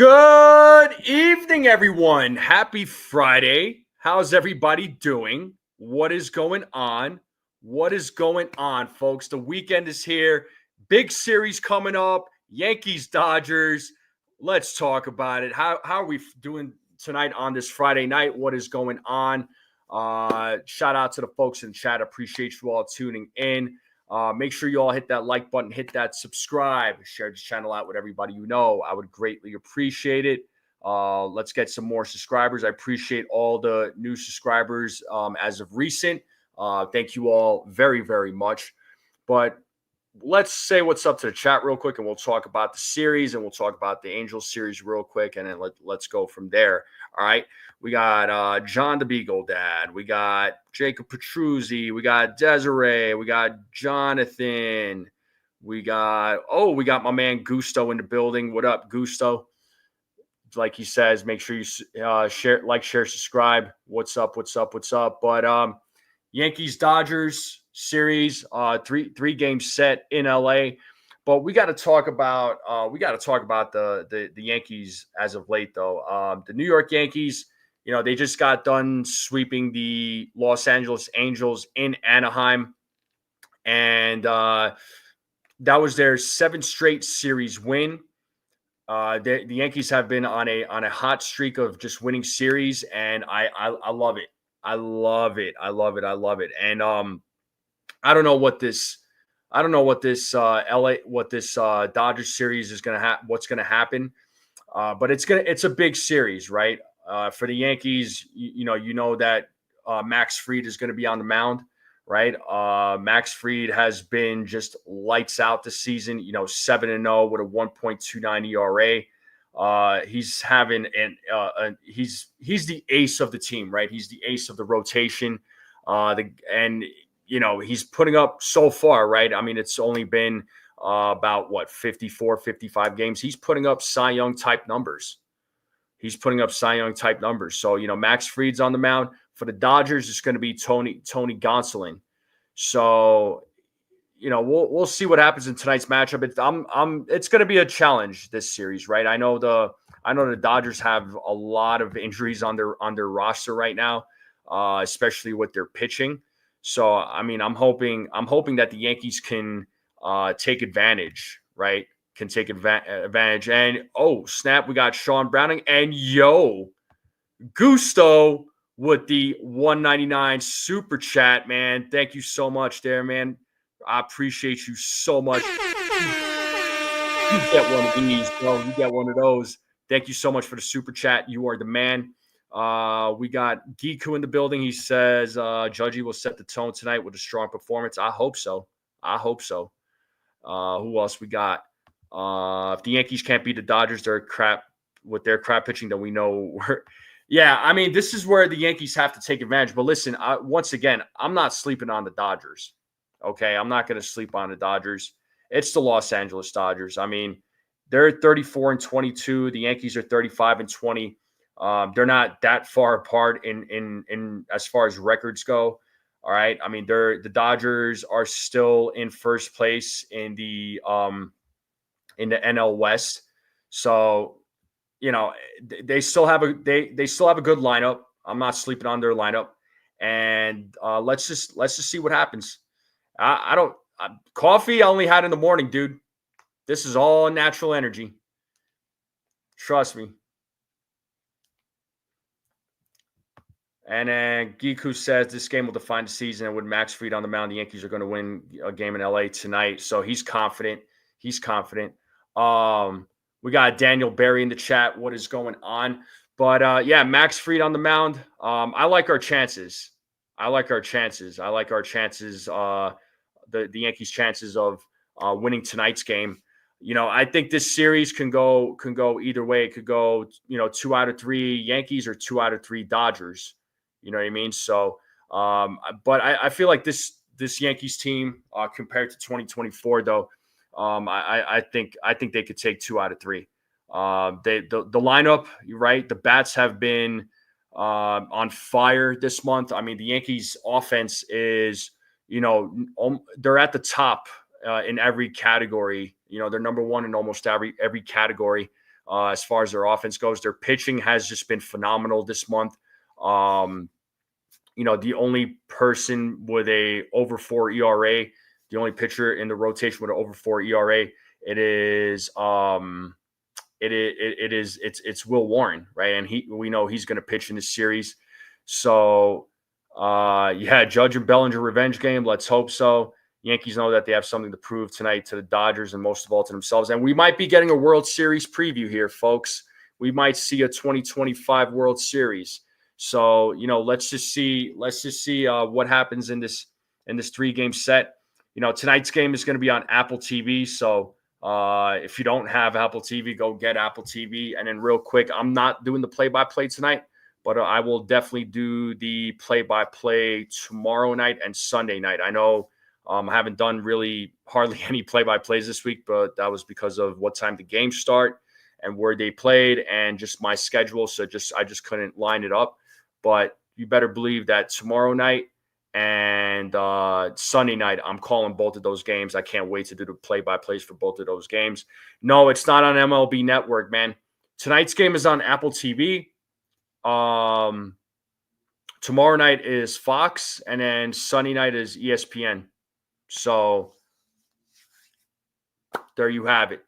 Good evening, everyone. Happy Friday. How's everybody doing? What is going on? What is going on, folks? The weekend is here. Big series coming up. Yankees, Dodgers. Let's talk about it. How are we doing tonight on this Friday night? What is going on? Shout out to the folks in chat. Appreciate you all tuning in. Make sure you all hit that like button, hit that subscribe, share this channel out with everybody you know. I would greatly appreciate it. Let's get some more subscribers. I appreciate all the new subscribers as of recent. Thank you all very, very much. But let's say what's up to the chat real quick, and we'll talk about the series, and we'll talk about the Angels series real quick, and then let's go from there. All right. We got John the Beagle Dad. We got Jacob Petruzzi. We got Desiree. We got Jonathan. We got my man Gusto in the building. What up, Gusto? Like he says, make sure you share, subscribe. What's up? But Yankees Dodgers series, three game set in LA. But we got to talk about the Yankees as of late, though. The New York Yankees, they just got done sweeping the Los Angeles Angels in Anaheim, and that was their 7th straight series win. The Yankees have been on a hot streak of just winning series, and I love it. I love it. And I don't know what this Dodgers series is what's gonna happen. But it's a big series, right? For the Yankees, you know that Max Fried is going to be on the mound, right? Max Fried has been just lights out this season, 7-0 with a 1.29 ERA. He's having he's the ace of the team, right? He's the ace of the rotation. He's putting up so far, right? I mean, it's only been about 54, 55 games. He's putting up Cy Young type numbers. So, Max Fried's on the mound. For the Dodgers, it's going to be Tony Gonsolin. So, we'll see what happens in tonight's matchup. It's going to be a challenge this series, right? I know the Dodgers have a lot of injuries on their roster right now, especially with their pitching. So, I mean, I'm hoping that the Yankees can take advantage, right? Advantage. And snap, we got Sean Browning and Gusto with the 199 super chat, man. Thank you so much there, man. I appreciate you so much. You get one of these, bro. You get one of those. Thank you so much for the super chat. You are the man. We got Giku in the building. He says Judgy will set the tone tonight with a strong performance. I hope so. Who else we got? If the Yankees can't beat the Dodgers, they're crap with their crap pitching, then we know we're. Yeah, I mean, this is where the Yankees have to take advantage. But listen, once again, I'm not sleeping on the Dodgers. Okay, I'm not going to sleep on the Dodgers. It's the Los Angeles Dodgers. I mean, they're 34-22. The Yankees are 35-20. They're not that far apart in as far as records go. All right. I mean, the Dodgers are still in first place in the NL West. So, they still have a good lineup. I'm not sleeping on their lineup. And let's just see what happens. Coffee I only had in the morning, dude. This is all natural energy. Trust me. And then Giku says this game will define the season. And with Max Fried on the mound, the Yankees are going to win a game in LA tonight. So he's confident. We got Daniel Berry in the chat. What is going on? But Max Fried on the mound. I like our chances. The Yankees' chances of winning tonight's game. I think this series can go either way. It could go, 2 out of 3 Yankees or 2 out of 3 Dodgers. You know what I mean? So, but I feel like this Yankees team compared to 2024, though, I think they could take 2 out of 3. The lineup, you're right. The bats have been on fire this month. I mean, the Yankees offense is, they're at the top in every category. They're number one in almost every category. as far as their offense goes. Their pitching has just been phenomenal this month. The only person with a over 4 ERA, the only pitcher in the rotation with an over 4 ERA, it's Will Warren, right? And we know he's going to pitch in this series. So Judge and Bellinger revenge game. Let's hope so. Yankees know that they have something to prove tonight to the Dodgers and most of all to themselves. And we might be getting a World Series preview here, folks. We might see a 2025 World Series. So, let's just see what happens in this 3-game set. Tonight's game is going to be on Apple TV. So if you don't have Apple TV, go get Apple TV. And then real quick, I'm not doing the play-by-play tonight, but I will definitely do the play-by-play tomorrow night and Sunday night. I know I haven't done really hardly any play-by-plays this week, but that was because of what time the games start and where they played and just my schedule. So I just couldn't line it up. But you better believe that tomorrow night and Sunday night, I'm calling both of those games. I can't wait to do the play-by-plays for both of those games. No, it's not on MLB Network, man. Tonight's game is on Apple TV. Tomorrow night is Fox, and then Sunday night is ESPN. So there you have it.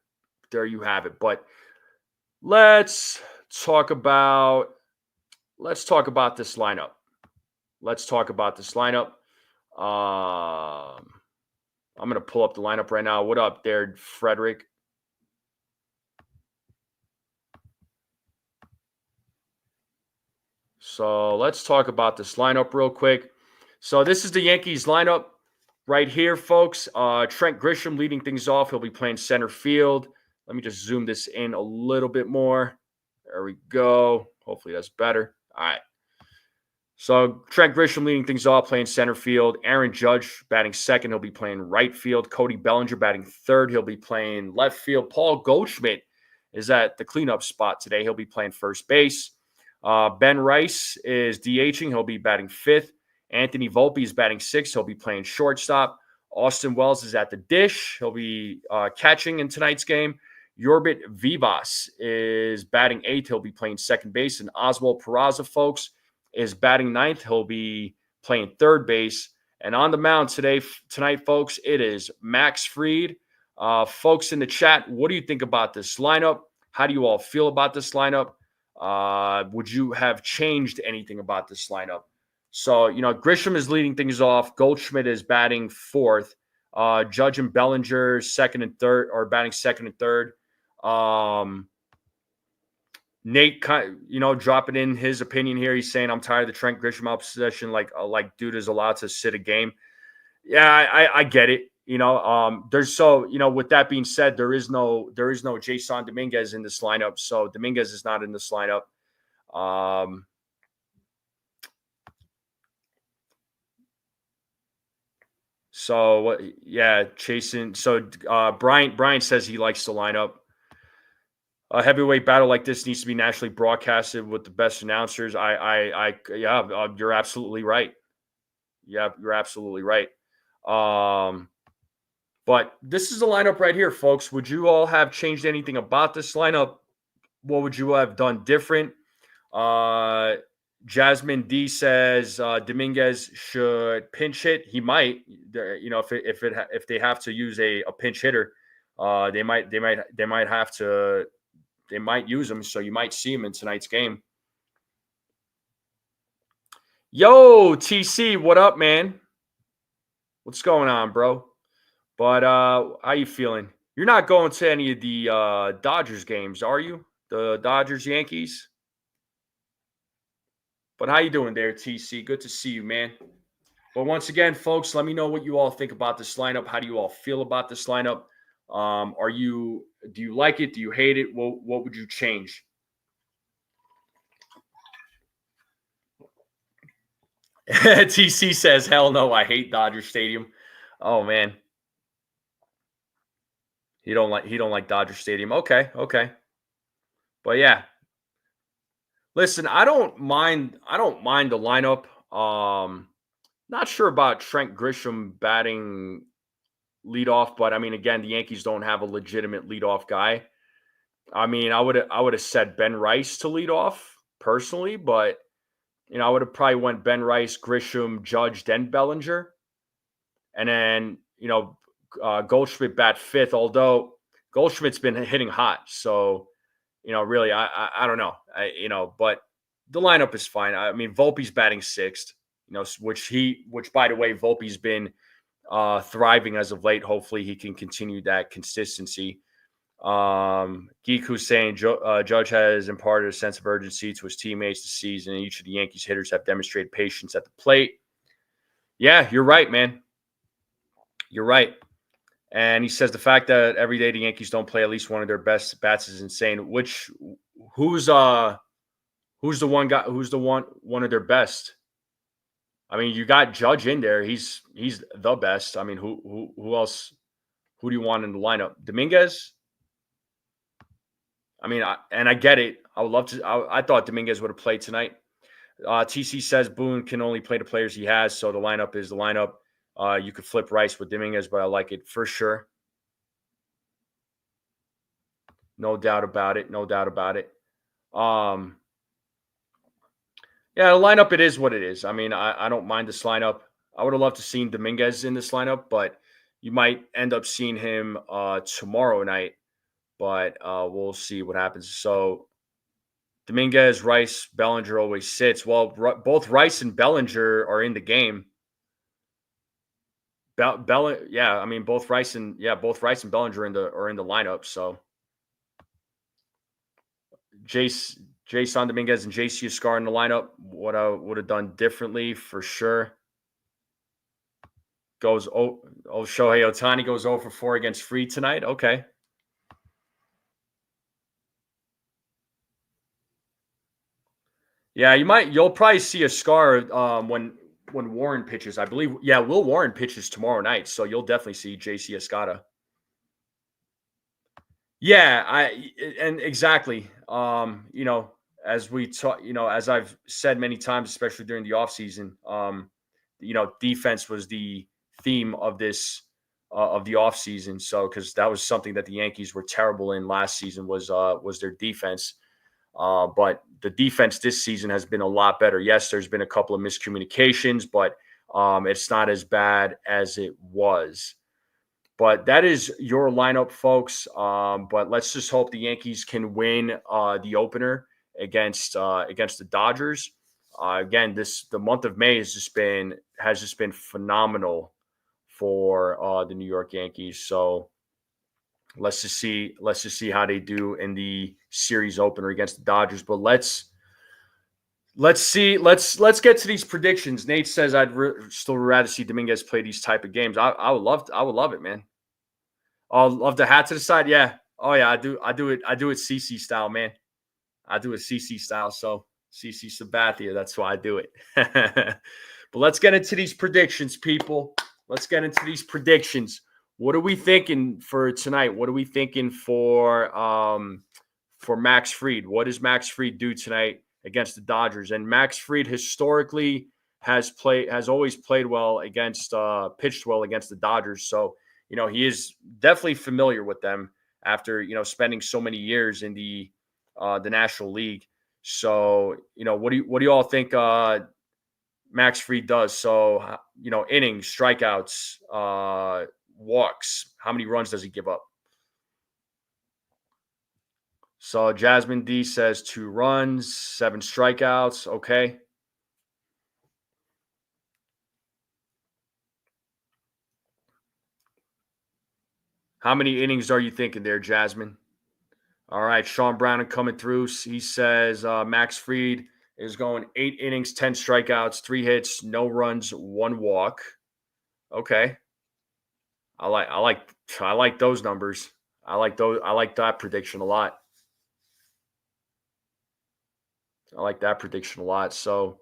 But let's talk about this lineup. I'm going to pull up the lineup right now. What up there, Frederick? So let's talk about this lineup real quick. So this is the Yankees lineup right here, folks. Trent Grisham leading things off. He'll be playing center field. Let me just zoom this in a little bit more. There we go. Hopefully that's better. All right. So Trent Grisham leading things off, playing center field. Aaron Judge batting second. He'll be playing right field. Cody Bellinger batting third. He'll be playing left field. Paul Goldschmidt is at the cleanup spot today. He'll be playing first base. Ben Rice is DHing. He'll be batting fifth. Anthony Volpe is batting sixth. He'll be playing shortstop. Austin Wells is at the dish. He'll be catching in tonight's game. Yorbit Vivas is batting eighth. He'll be playing second base. And Oswald Peraza, folks, is batting ninth. He'll be playing third base. And on the mound tonight, folks, it is Max Fried. Folks in the chat, what do you think about this lineup? How do you all feel about this lineup? Would you have changed anything about this lineup? So, Grisham is leading things off. Goldschmidt is batting fourth. Judge and Bellinger batting second and third. Nate, dropping in his opinion here. He's saying, I'm tired of the Trent Grisham out possession. Like dude is allowed to sit a game. Yeah, I get it. With that being said, there is no Jason Dominguez in this lineup. So Dominguez is not in this lineup. Jason. So Brian says he likes the lineup. A heavyweight battle like this needs to be nationally broadcasted with the best announcers. You're absolutely right. Yeah, you're absolutely right. But this is the lineup right here, folks. Would you all have changed anything about this lineup? What would you have done different? Jasmine D says Dominguez should pinch hit. He might, if they have to use a pinch hitter, they might use him. So you might see him in tonight's game. Yo, TC, what up, man? What's going on, bro? But how you feeling? You're not going to any of the Dodgers games, are you? The Dodgers Yankees? But how you doing there, TC? Good to see you, man. But once again, folks, let me know what you all think about this lineup. How do you all feel about this lineup? Do you like it? Do you hate it? What would you change? TC says, hell no, I hate Dodger Stadium. Oh man. He don't like Dodger Stadium. Okay. But yeah. Listen, I don't mind the lineup. Not sure about Trent Grisham batting leadoff, but I mean, again, the Yankees don't have a legitimate leadoff guy. I mean, I would have said Ben Rice to lead off personally, but I would have probably went Ben Rice, Grisham, Judge, then Bellinger, and then Goldschmidt bat fifth. Although Goldschmidt's been hitting hot, so really, I don't know, but the lineup is fine. I mean, Volpe's batting sixth, which by the way, Volpe's been thriving as of late. Hopefully, he can continue that consistency. Geeku's saying Judge has imparted a sense of urgency to his teammates this season, and each of the Yankees hitters have demonstrated patience at the plate. Yeah, you're right, man. You're right. And he says the fact that every day the Yankees don't play at least one of their best bats is insane. Who's the one of their best? I mean, you got Judge in there. He's the best. I mean, who else? Who do you want in the lineup? Dominguez? I mean, I get it. I would love to. I thought Dominguez would have played tonight. TC says Boone can only play the players he has, so the lineup is the lineup. You could flip Rice with Dominguez, but I like it for sure. No doubt about it. No doubt about it. Yeah, the lineup, it is what it is. I mean, I don't mind this lineup. I would have loved to seen Dominguez in this lineup, but you might end up seeing him tomorrow night. But we'll see what happens. So Dominguez, Rice, Bellinger always sits. Well, both Rice and Bellinger are in the game. Yeah, I mean both Rice and Bellinger are in the lineup. So Jason Dominguez and JC Escar in the lineup. What I would have done differently for sure. Shohei Ohtani goes 0 for 4 against Fried tonight. Okay. Yeah, you'll probably see a scar when Warren pitches. I believe, yeah, Will Warren pitches tomorrow night, so you'll definitely see JC Escada. Yeah, and exactly. As we talk, as I've said many times, especially during the offseason, defense was the theme of this of the offseason. So because that was something that the Yankees were terrible in last season was their defense. But the defense this season has been a lot better. Yes, there's been a couple of miscommunications, but it's not as bad as it was. But that is your lineup, folks. But let's just hope the Yankees can win the opener against the Dodgers. Again, the month of May has just been phenomenal for the New York Yankees. So let's just see how they do in the series opener against the Dodgers. But let's see. Let's get to these predictions. Nate says I'd still rather see Dominguez play these type of games. I would love it, man. I'll love the hat to the side. Yeah. Oh yeah, I do it CC style, man. I do it CC style. So CC Sabathia, that's why I do it. But let's get into these predictions, people. Let's get into these predictions. What are we thinking for tonight? What are we thinking for Max Fried? What does Max Fried do tonight against the Dodgers? And Max Fried historically has always played well pitched well against the Dodgers. So, he is definitely familiar with them after, spending so many years in the National League. So, what do you all think Max Fried does? So, innings, strikeouts, walks. How many runs does he give up? So Jasmine D says 2 runs, 7 strikeouts. Okay. How many innings are you thinking there, Jasmine? All right, Sean Brown coming through. He says Max Fried is going 8 innings, 10 strikeouts, 3 hits, no runs, 1 walk. Okay. I like those numbers. I like that prediction a lot. So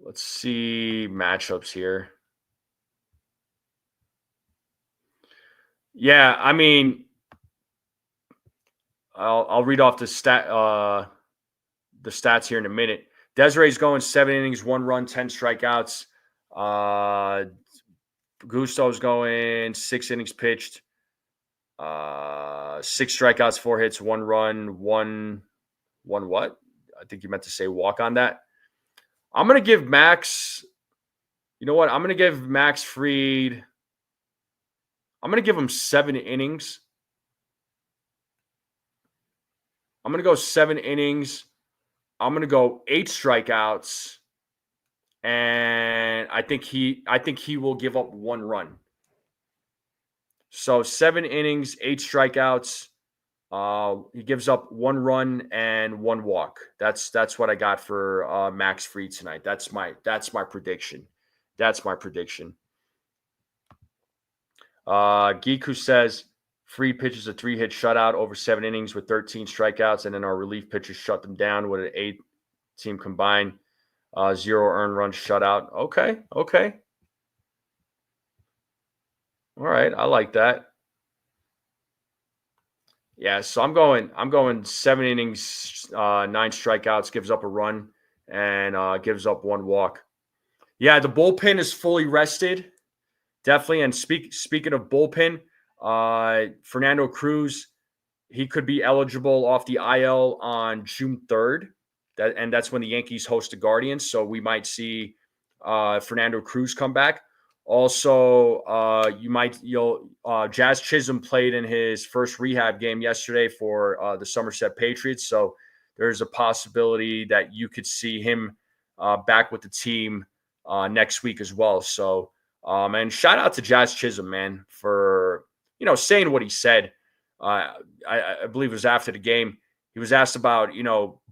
let's see matchups here. Yeah, I mean, I'll read off the stats here in a minute. Desiree's going 7 innings, 1 run, 10 strikeouts. Gusto's going 6 innings pitched, 6 strikeouts, 4 hits, 1 run, one what? I think you meant to say walk on that. I'm going to give Max, you know what? I'm going to give Max Fried, I'm going to give him 7 innings. I'm going to go 7 innings. I'm going to go 8 strikeouts. And I think he will give up 1 run. So 7 innings, 8 strikeouts. He gives up 1 run and 1 walk. That's what I got for Max Fried tonight. That's my prediction. That's my prediction. Giku says Fried pitches a 3-hit shutout over 7 innings with 13 strikeouts, and then our relief pitchers shut them down with an 8-team combined 0 earned run shutout. Okay. All right, I like that. Yeah, so I'm going 7 innings, 9 strikeouts, gives up a run, and gives up 1 walk. Yeah, the bullpen is fully rested, definitely. And speaking of bullpen, Fernando Cruz, he could be eligible off the IL on June 3rd. That's when the Yankees host the Guardians. So we might see Fernando Cruz come back. Also, Jazz Chisholm played in his first rehab game yesterday for the Somerset Patriots. So there's a possibility that you could see him back with the team next week as well. So, and shout out to Jazz Chisholm, man, for saying what he said. I believe it was after the game. He was asked about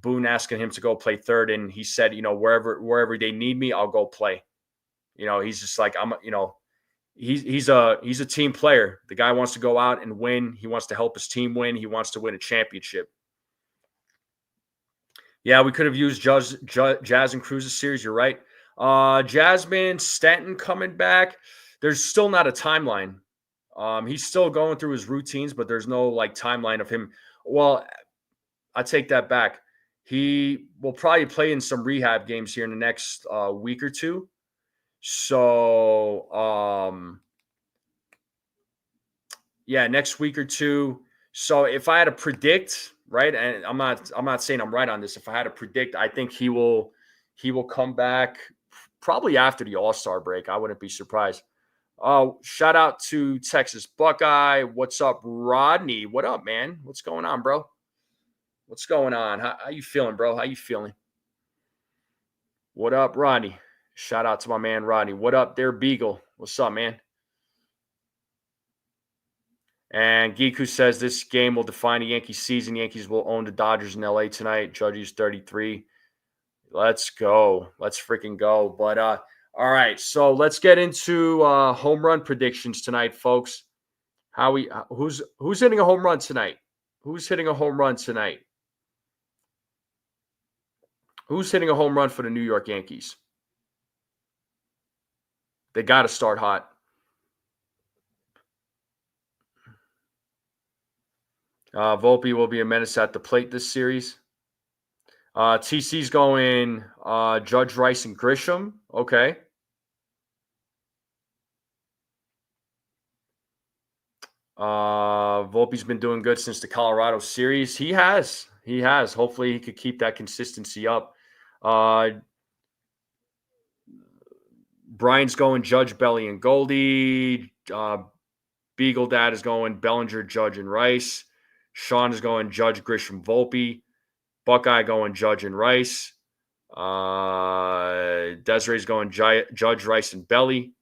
Boone asking him to go play third, and he said, wherever they need me, I'll go play. He's just like, he's a team player. The guy wants to go out and win. He wants to help his team win. He wants to win a championship. Yeah, we could have used Jazz and Cruz's series. You're right. Jasmine Stanton coming back. There's still not a timeline. He's still going through his routines, but there's no timeline of him. Well, I take that back. He will probably play in some rehab games here in the next week or two. So, next week or two. So if I had to predict, right, and I'm not saying I'm right on this. If I had to predict, I think he will come back probably after the All-Star break. I wouldn't be surprised. Shout out to Texas Buckeye. What's up, Rodney? What up, man? What's going on, bro? What's going on? How you feeling, bro? How you feeling? What up, Rodney? Shout out to my man, Rodney. What up there, Beagle? What's up, man? And Giku says this game will define the Yankees season. Yankees will own the Dodgers in LA tonight. Judges 33. Let's go. Let's freaking go. But all right, so let's get into home run predictions tonight, folks. Who's hitting a home run tonight? Who's hitting a home run tonight? Who's hitting a home run for the New York Yankees? They got to start hot. Volpe will be a menace at the plate this series. TC's going Judge, Rice, and Grisham. Okay. Volpe's been doing good since the Colorado series. He has. Hopefully he could keep that consistency up. Brian's going Judge, Belly, and Goldie. Beagle Dad is going Bellinger, Judge, and Rice. Sean is going Judge, Grisham, Volpe. Buckeye going Judge and Rice. Desiree's going Judge, Rice, and Belly.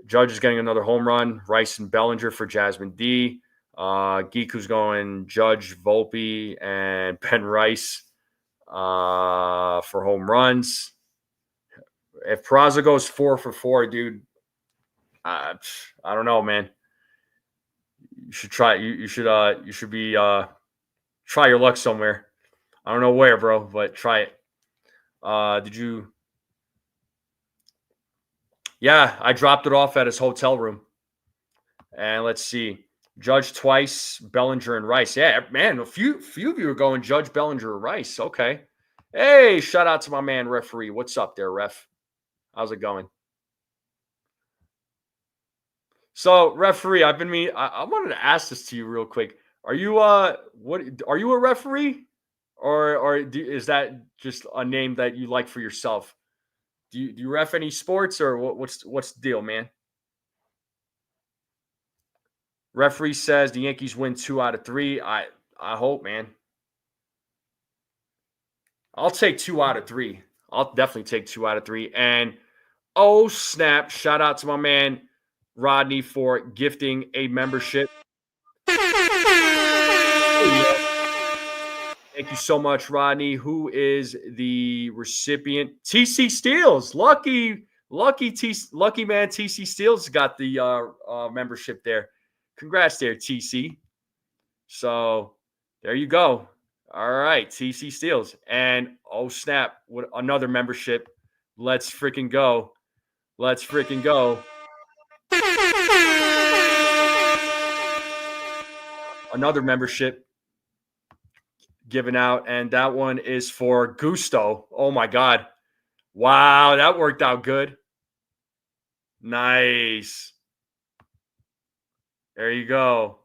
Judge is getting another home run. Rice and Bellinger for Jasmine D. Giku's going Judge, Volpe, and Ben Rice for home runs. If Peraza goes 4 for 4, dude, I don't know, man. You should try. You should be try your luck somewhere. I don't know where, bro, but try it. Did you? Yeah, I dropped it off at his hotel room. And let's see. Judge twice, Bellinger and Rice. Yeah, man, a few of you are going Judge, Bellinger, and Rice. Okay. Hey, shout out to my man, referee. What's up there, ref? How's it going? So, referee, I wanted to ask this to you real quick. Are you what are you a referee, is that just a name that you like for yourself? Do you ref any sports, or what's the deal, man? Referee says the Yankees win 2 out of 3. I hope, man. I'll take 2 out of 3. I'll definitely take 2 out of 3. And oh snap! Shout out to my man Rodney for gifting a membership. Oh yeah. Thank you so much, Rodney. Who is the recipient? TC Steels. Lucky man. TC Steels got the membership there. Congrats there, TC. So there you go. All right, TC Steels. And oh snap, what another membership. Let's freaking go. Let's freaking go. Another membership given out, and that one is for Gusto. Oh my god. Wow, that worked out good. Nice. There you go.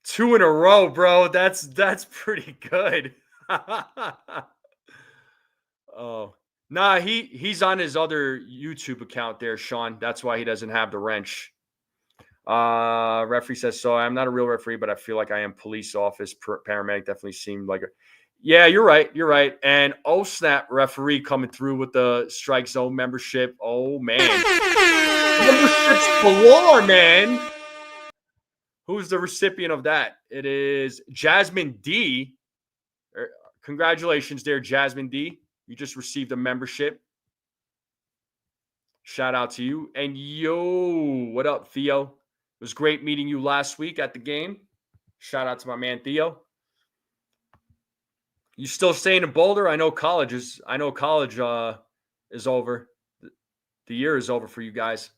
2 in a row, bro. That's pretty good. Oh. Nah, he's on his other YouTube account there, Sean. That's why he doesn't have the wrench. Referee says, so I'm not a real referee, but I feel like I am. Police office paramedic definitely seemed like a. Yeah, you're right. You're right. And oh snap, referee coming through with the strike zone membership. Oh man, memberships galore, man. Who's the recipient of that? It is Jasmine D. Congratulations there, Jasmine D. You just received a membership. Shout out to you. And yo, what up, Theo? It was great meeting you last week at the game. Shout out to my man Theo. You still staying in Boulder? I know college is over. The year is over for you guys.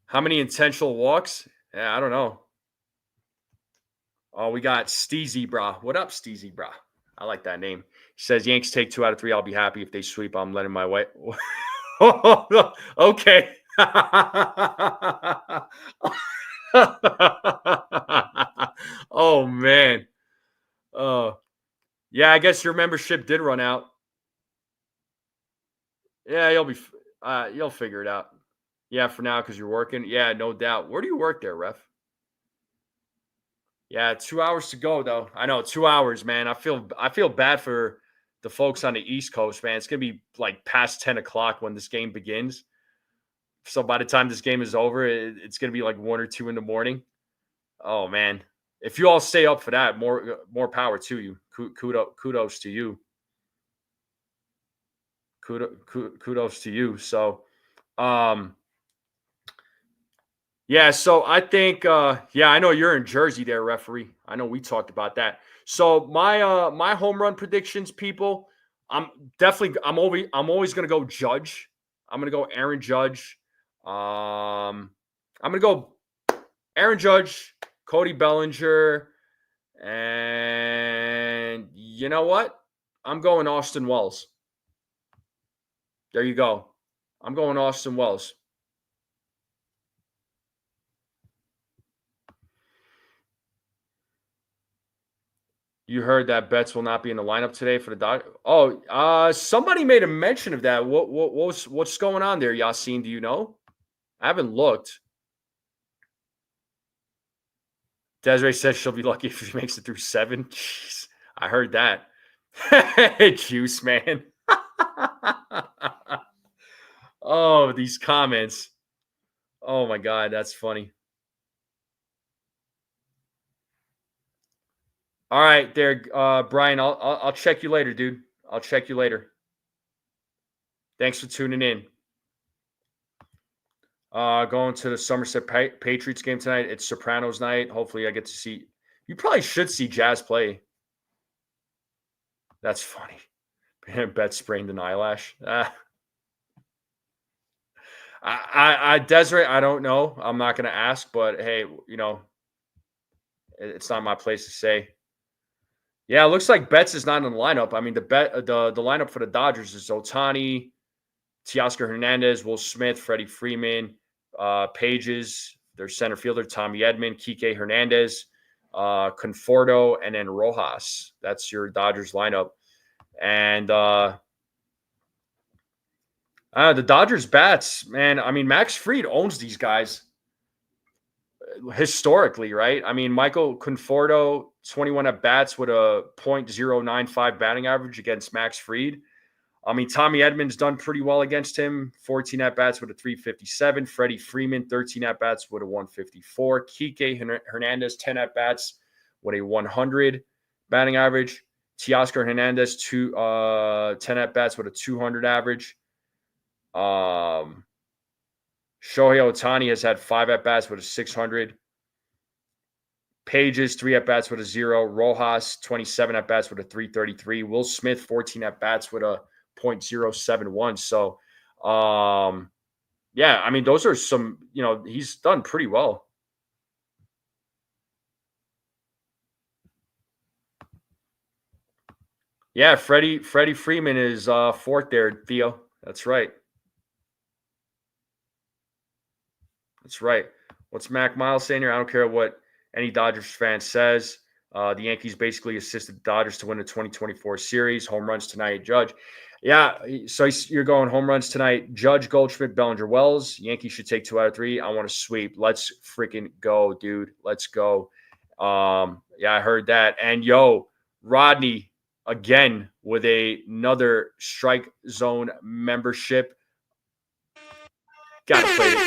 How many intentional walks? Yeah, I don't know. Oh, we got Steezy Bra. What up, Steezy Bra? I like that name. He says Yanks take 2 out of 3. I'll be happy if they sweep. I'm letting my way. Okay. Oh man. Yeah, I guess your membership did run out. Yeah, you'll figure it out. Yeah, for now because you're working. Yeah, no doubt. Where do you work there, ref? Yeah, 2 hours to go though. I know 2 hours, man. I feel bad for the folks on the East Coast, man. It's gonna be like past 10 o'clock when this game begins. So by the time this game is over, it's gonna be like 1 or 2 in the morning. Oh man, if you all stay up for that, more power to you. Kudos to you. Kudos to you. So, yeah. So I think, yeah, I know you're in Jersey there, referee. I know we talked about that. So my home run predictions, people. I'm always gonna go Judge. I'm gonna go Aaron Judge. I'm gonna go Aaron Judge, Cody Bellinger, and you know what? I'm going Austin Wells. There you go. I'm going Austin Wells. You heard that Betts will not be in the lineup today for the Dodgers. Oh, somebody made a mention of that. What's going on there, Yassine? Do you know? I haven't looked. Desiree says she'll be lucky if she makes it through 7. Jeez, I heard that. Juice, man. Oh, these comments. Oh my God, that's funny. All right, there, Brian. I'll check you later, dude. I'll check you later. Thanks for tuning in. Going to the Somerset Patriots game tonight. It's Sopranos night. Hopefully, I get to see. You probably should see Jazz play. That's funny. Bet sprained an eyelash. Desiree, I don't know. I'm not going to ask, but hey, it's not my place to say. Yeah, it looks like Betts is not in the lineup. I mean, the lineup for the Dodgers is Ohtani, Teoscar Hernandez, Will Smith, Freddie Freeman, Pages, their center fielder, Tommy Edman, Kike Hernandez, Conforto, and then Rojas. That's your Dodgers lineup. And the Dodgers bats, man. I mean, Max Fried owns these guys historically, right? I mean, Michael Conforto, 21 at bats with a .095 batting average against Max Fried. I mean, Tommy Edman's done pretty well against him. 14 at bats with a 357. Freddie Freeman, 13 at bats with a 154. Kike Hernandez, 10 at bats with a 100 batting average. Teoscar Hernandez, 10 at bats with a 200 average. Shohei Ohtani has had 5 at bats with a 600. Pages, 3 at bats with a 0. Rojas, 27 at bats with a 333. Will Smith, 14 at bats with a .071. So, yeah, I mean, those are some, he's done pretty well. Yeah, Freddie Freeman is fourth there, Theo. That's right. That's right. What's Mac Miles saying here? I don't care what any Dodgers fan says. The Yankees basically assisted the Dodgers to win the 2024 series. Home runs tonight, Judge. Yeah, so you're going home runs tonight. Judge, Goldschmidt, Bellinger, Wells. Yankees should take 2 out of 3. I want to sweep. Let's freaking go, dude. Let's go. Yeah, I heard that. And Rodney again with another strike zone membership. Got to play it.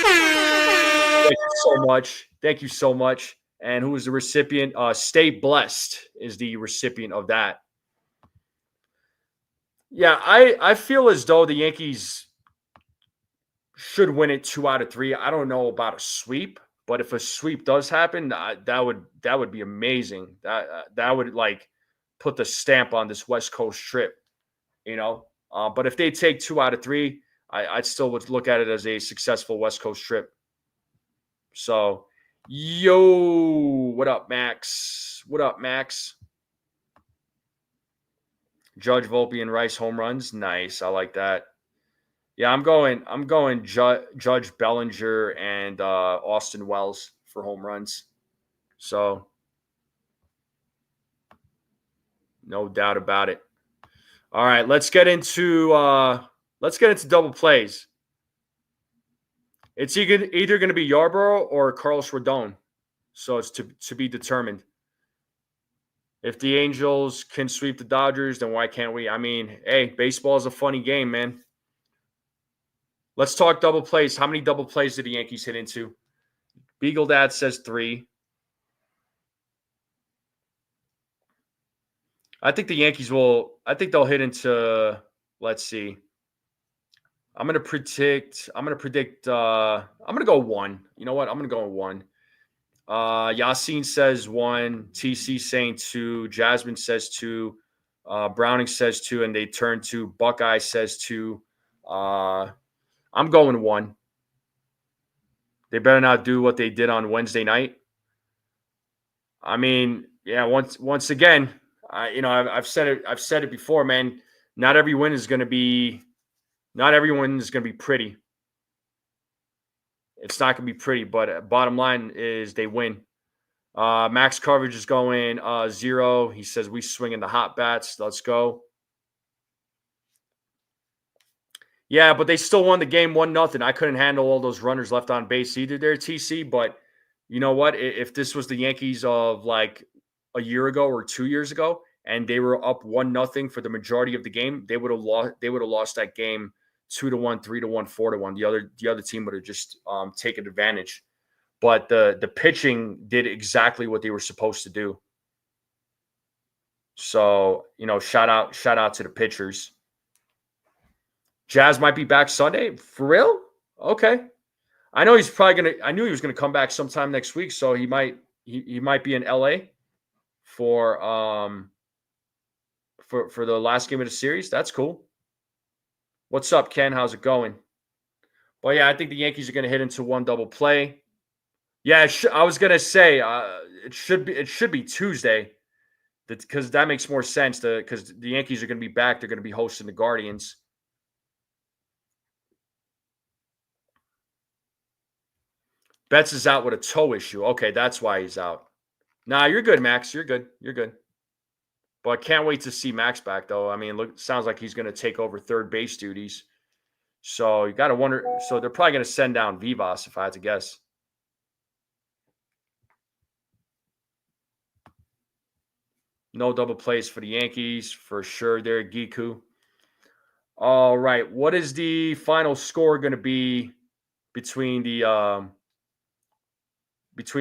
Thank you so much. Thank you so much. And who is the recipient? Stay Blessed is the recipient of that. Yeah, I feel as though the Yankees should win it 2 out of 3. I don't know about a sweep, but if a sweep does happen, that would be amazing. That would like put the stamp on this West Coast trip, But if they take 2 out of 3, I still would look at it as a successful West Coast trip. So, what up, Max? What up, Max? Judge, Volpe, and Rice home runs. Nice. I like that. Yeah, I'm going Judge, Bellinger, and Austin Wells for home runs. So, no doubt about it. All right, let's get into double plays. It's either going to be Yarborough or Carlos Rodon. So it's to be determined. If the Angels can sweep the Dodgers, then why can't we? I mean, hey, baseball is a funny game, man. Let's talk double plays. How many double plays did the Yankees hit into? Beagle Dad says 3. I think the Yankees they'll hit into, let's see. I'm going to predict, I'm going to go 1. You know what? I'm going to go 1. Yasin says 1. TC saying 2. Jasmine says 2. Browning says 2, and they turn to Buckeye says 2. I'm going 1. They better not do what they did on Wednesday night. I mean, yeah. Once again, I've said it before, man. Not everyone is going to be pretty. It's not going to be pretty, but bottom line is they win. Max coverage is going 0. He says we swing in the hot bats. Let's go. Yeah, but they still won the game 1-0. I couldn't handle all those runners left on base either there, TC. But you know what? If this was the Yankees of like a year ago or 2 years ago, and they were up 1-0 for the majority of the game, they would have lost that game 2-1, 3-1, 4-1. The other team would have just taken advantage. But the pitching did exactly what they were supposed to do. So, shout out to the pitchers. Jazz might be back Sunday. For real? Okay. I know he's probably I knew he was gonna come back sometime next week, so he might be in LA for the last game of the series. That's cool. What's up, Ken? How's it going? Well, yeah, I think the Yankees are gonna hit into 1 double play. Yeah, I was gonna say it should be Tuesday, because that makes more sense. Because the Yankees are gonna be back. They're gonna be hosting the Guardians. Betts is out with a toe issue. Okay, that's why he's out. Nah, you're good, Max. You're good. You're good. But can't wait to see Max back, though. I mean, look, sounds like he's going to take over third base duties. So you got to wonder. So they're probably going to send down Vivas, if I had to guess. No double plays for the Yankees for sure. There, Giku. All right, what is the final score going to be between the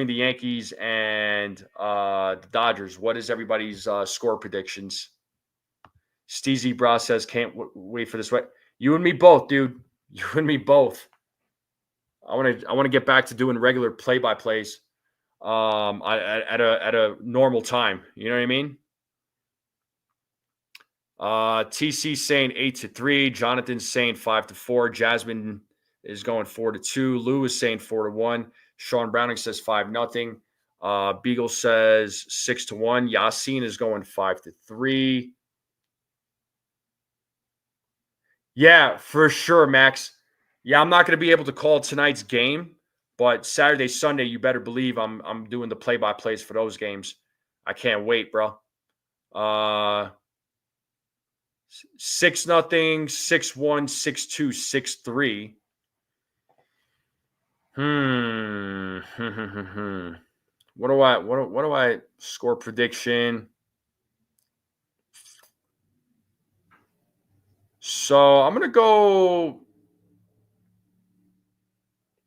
Yankees and the Dodgers? What is everybody's score predictions? Steezy Bra says, "Can't wait for this." You and me both, dude. You and me both. I want to get back to doing regular play by plays, at a normal time. You know what I mean? TC saying 8-3. Jonathan's saying 5-4. Jasmine is going 4-2. Lou is saying 4-1. Sean Browning says 5-0. Beagle says 6-1. Yasin is going 5-3. Yeah, for sure, Max. Yeah, I'm not going to be able to call tonight's game, but Saturday, Sunday, you better believe I'm doing the play by plays for those games. I can't wait, bro. 6-0, 6-1, 6-2, 6-3. What do I score prediction? So I'm gonna go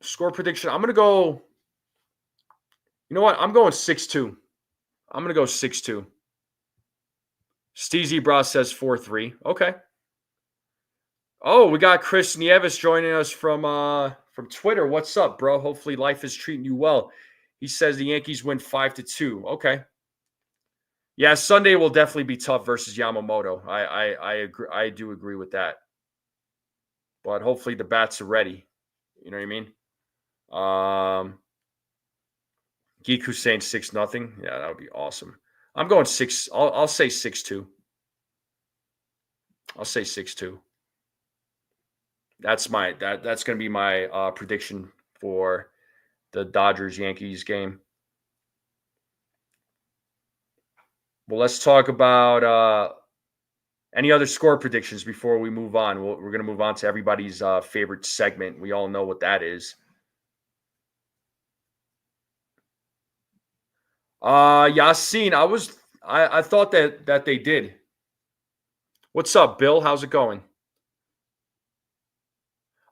score prediction. I'm gonna go. You know what? I'm going 6-2. I'm gonna go 6-2. Steezy Bra says 4-3. Okay. Oh, we got Chris Nieves joining us from Twitter. What's up, bro? Hopefully life is treating you well. He says the Yankees win 5-2. Okay. Yeah, Sunday will definitely be tough versus Yamamoto. I agree. I do agree with that. But hopefully the bats are ready. You know what I mean? Giku saying 6-0. Yeah, that would be awesome. I'm going 6. I'll say 6-2. I'll say 6-2. That's going to be my prediction for the Dodgers Yankees game. Well, let's talk about any other score predictions before we move on. We're going to move on to everybody's favorite segment. We all know what that is. Yasin, I thought that they did. What's up, Bill? How's it going?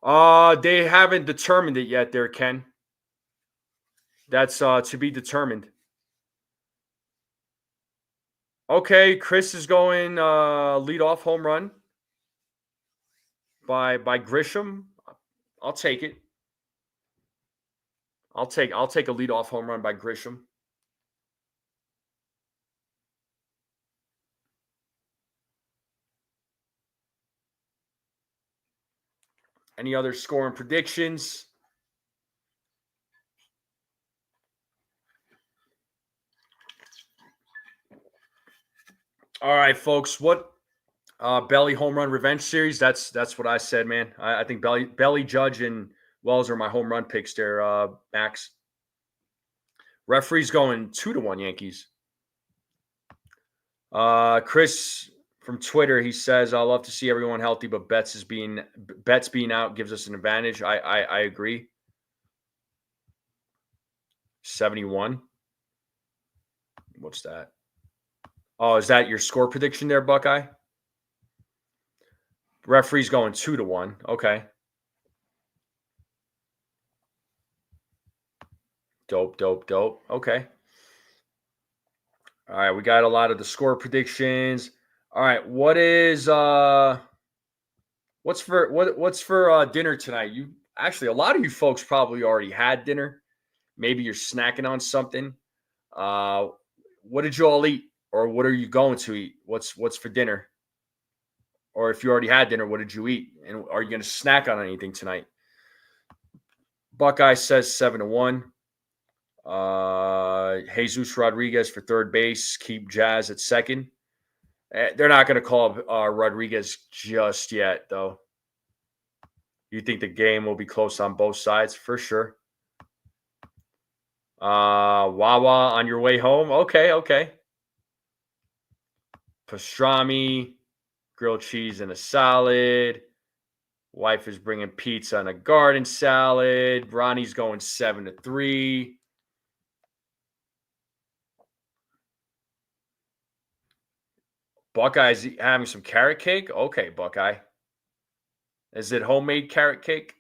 They haven't determined it yet there, Ken. That's to be determined. Okay, Chris is going leadoff home run by Grisham. I'll take it. I'll take a leadoff home run by Grisham. Any other scoring predictions? All right, folks. What Belly home run revenge series? That's what I said, man. I think Belly, Judge, and Wells are my home run picks there, Max. Referee's going 2-1 Yankees. Chris from Twitter, he says, "I love to see everyone healthy, but Betts being out gives us an advantage." I agree. 71. What's that? Oh, is that your score prediction there, Buckeye? Referee's going 2-1. Okay. Dope. Okay. All right, we got a lot of the score predictions. All right, what's for dinner tonight? You actually, a lot of you folks probably already had dinner. Maybe you're snacking on something. What did you all eat, or what are you going to eat? What's for dinner? Or if you already had dinner, what did you eat? And are you going to snack on anything tonight? Buckeye says 7-1. Jesus Rodriguez for third base. Keep Jazz at second. They're not going to call Rodriguez just yet, though. You think the game will be close on both sides? For sure. Wawa on your way home. Okay, okay. Pastrami, grilled cheese and a salad. Wife is bringing pizza and a garden salad. Ronnie's going 7-3. Buckeye's having some carrot cake. Okay, Buckeye. Is it homemade carrot cake?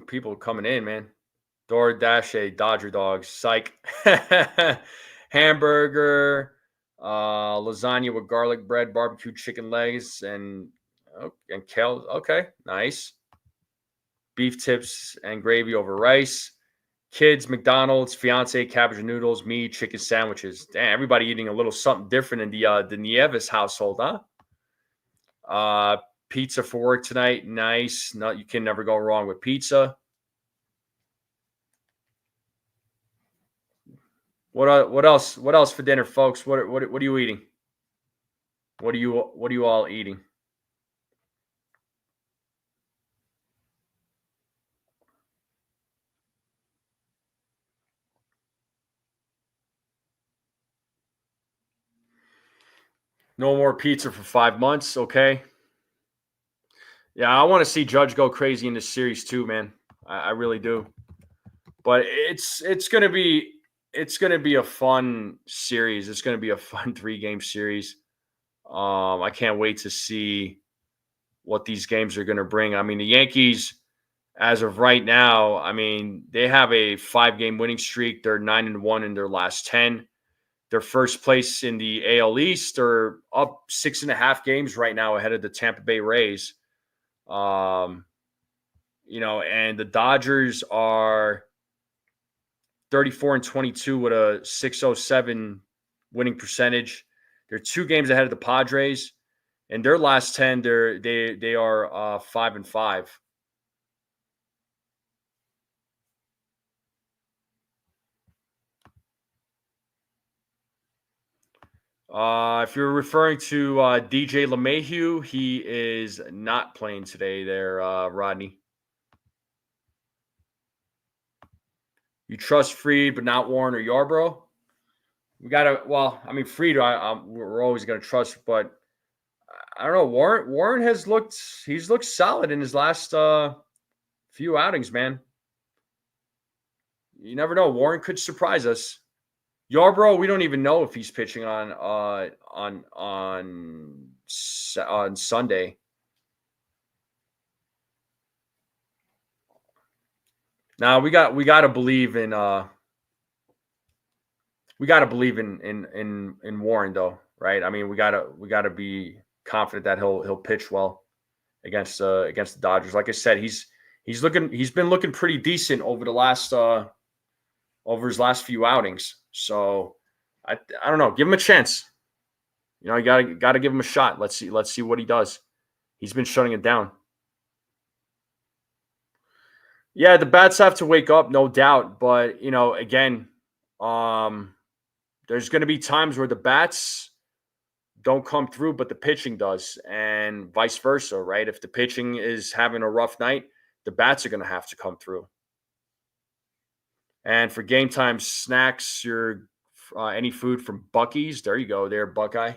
People coming in, man. DoorDash a Dodger dogs. Psych. Hamburger, lasagna with garlic bread, barbecue chicken legs, and kale. Okay, nice. Beef tips and gravy over rice. Kids, McDonald's, fiance, cabbage noodles, me, chicken sandwiches. Damn, everybody eating a little something different in the Nieves household, huh? Uh, Pizza for work tonight. Nice. No, you can never go wrong with pizza. What else? What else for dinner, folks? What are you eating? What are you all eating? No more pizza for 5 months. Okay. Yeah, I want to see Judge go crazy in this series too, man. I really do. But it's gonna be a fun series. It's gonna be a fun 3 game series. I can't wait to see what these games are gonna bring. I mean, the Yankees, as of right now, I mean, they have a 5 game winning streak. They're 9-1 in their last 10. They're first place in the AL East. They're up 6.5 games right now ahead of the Tampa Bay Rays. Um, and the Dodgers are 34-22 with a 607 winning percentage. They're 2 games ahead of the Padres. In their last 10, they are 5-5. If you're referring to DJ LeMahieu, he is not playing today there, Rodney. You trust Freed, but not Warren or Yarbrough? We gotta. Well, I mean, Freed, we're always gonna trust, but I don't know. Warren has looked. He's looked solid in his last few outings, man. You never know. Warren could surprise us. Yarbrough, we don't even know if he's pitching on Sunday. Now we got to believe in Warren though, right? I mean, we gotta be confident that he'll pitch well against the Dodgers. Like I said, he's been looking pretty decent over his last few outings. So I don't know. Give him a chance. You gotta give him a shot. Let's see what he does. He's been shutting it down. Yeah, the bats have to wake up, no doubt. But again, um, there's going to be times where the bats don't come through, but the pitching does, and vice versa, right? If the pitching is having a rough night, the bats are going to have to come through. And for game time snacks, your any food from Bucky's. There you go, there, Buckeye.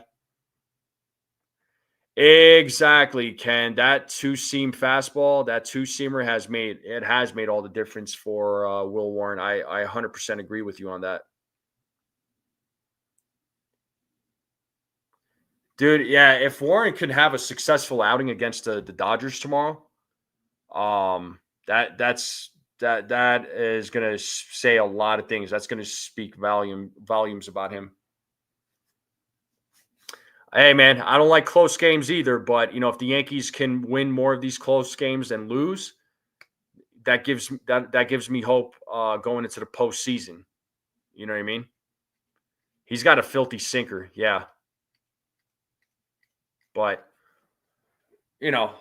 Exactly, Ken. That two-seam fastball, that two-seamer has made all the difference for Will Warren. I 100% agree with you on that, dude. Yeah, if Warren could have a successful outing against the Dodgers tomorrow, um, that is going to say a lot of things. That's going to speak volumes about him. Hey, man, I don't like close games either, but if the Yankees can win more of these close games than lose, that gives me hope going into the postseason. You know what I mean? He's got a filthy sinker, yeah, but you know,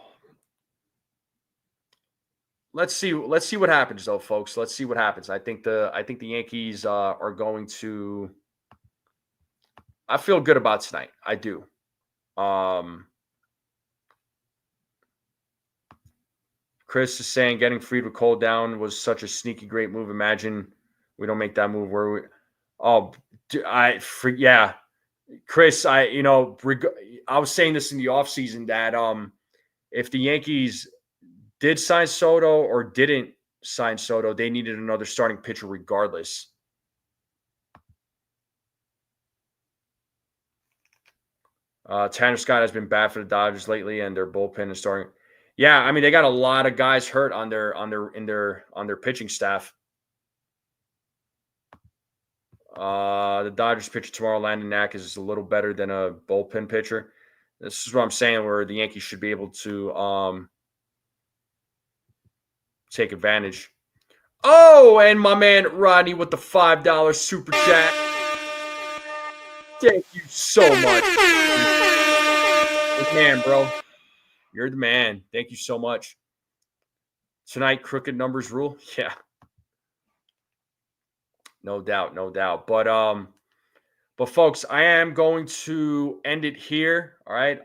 let's see what happens though, folks. Let's see what happens. I think the Yankees are going to. I feel good about tonight. I do. Um, Chris is saying getting freed with Cole down was such a sneaky great move. Imagine we don't make that move where we. Oh, yeah, Chris. I was saying this in the offseason that if the Yankees did sign Soto or didn't sign Soto, they needed another starting pitcher regardless. Tanner Scott has been bad for the Dodgers lately, and their bullpen is starting. Yeah, I mean they got a lot of guys hurt on their pitching staff. The Dodgers pitcher tomorrow, Landon Knack, is a little better than a bullpen pitcher. This is what I'm saying, where the Yankees should be able to take advantage. Oh, and my man Rodney with the $5 super chat. Thank you so much. Good man, bro. You're the man. Thank you so much. Tonight, crooked numbers rule. Yeah. No doubt, no doubt. But folks, I am going to end it here. All right.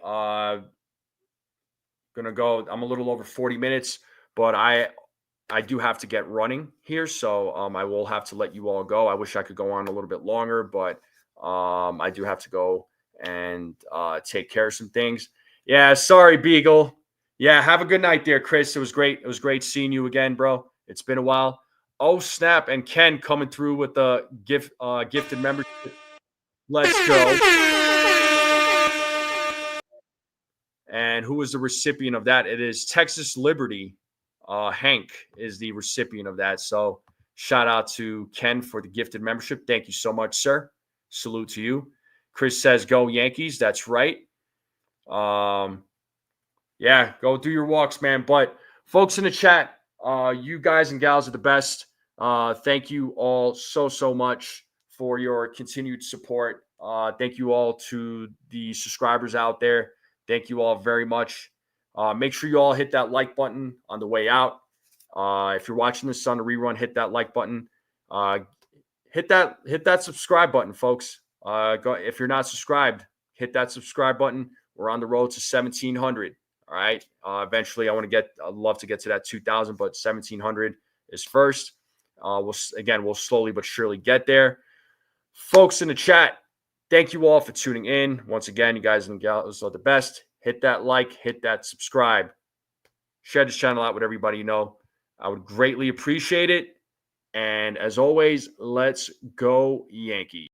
Gonna go. I'm a little over 40 minutes, but I do have to get running here, so I will have to let you all go. I wish I could go on a little bit longer, but I do have to go and take care of some things. Yeah, sorry, Beagle. Yeah, have a good night there, Chris. It was great. It was great seeing you again, bro. It's been a while. Oh, snap. And Ken coming through with the gifted membership. Let's go. And who was the recipient of that? It is Texas Liberty. Hank is the recipient of that. So shout out to Ken for the gifted membership. Thank you so much, sir. Salute to you. Chris says, go Yankees. That's right. Yeah, go do your walks, man. But folks in the chat, you guys and gals are the best. Thank you all so much for your continued support. Thank you all to the subscribers out there. Thank you all very much. Make sure you all hit that like button on the way out. If you're watching this on the rerun, hit that like button. Hit that subscribe button, folks. If you're not subscribed, hit that subscribe button. We're on the road to 1,700. All right. Eventually, I'd love to get to that 2,000, but 1,700 is first. We'll slowly but surely get there. Folks in the chat, thank you all for tuning in. Once again, you guys and gals are the best. Hit that like, hit that subscribe. Share this channel out with everybody you know. I would greatly appreciate it. And as always, let's go Yankees.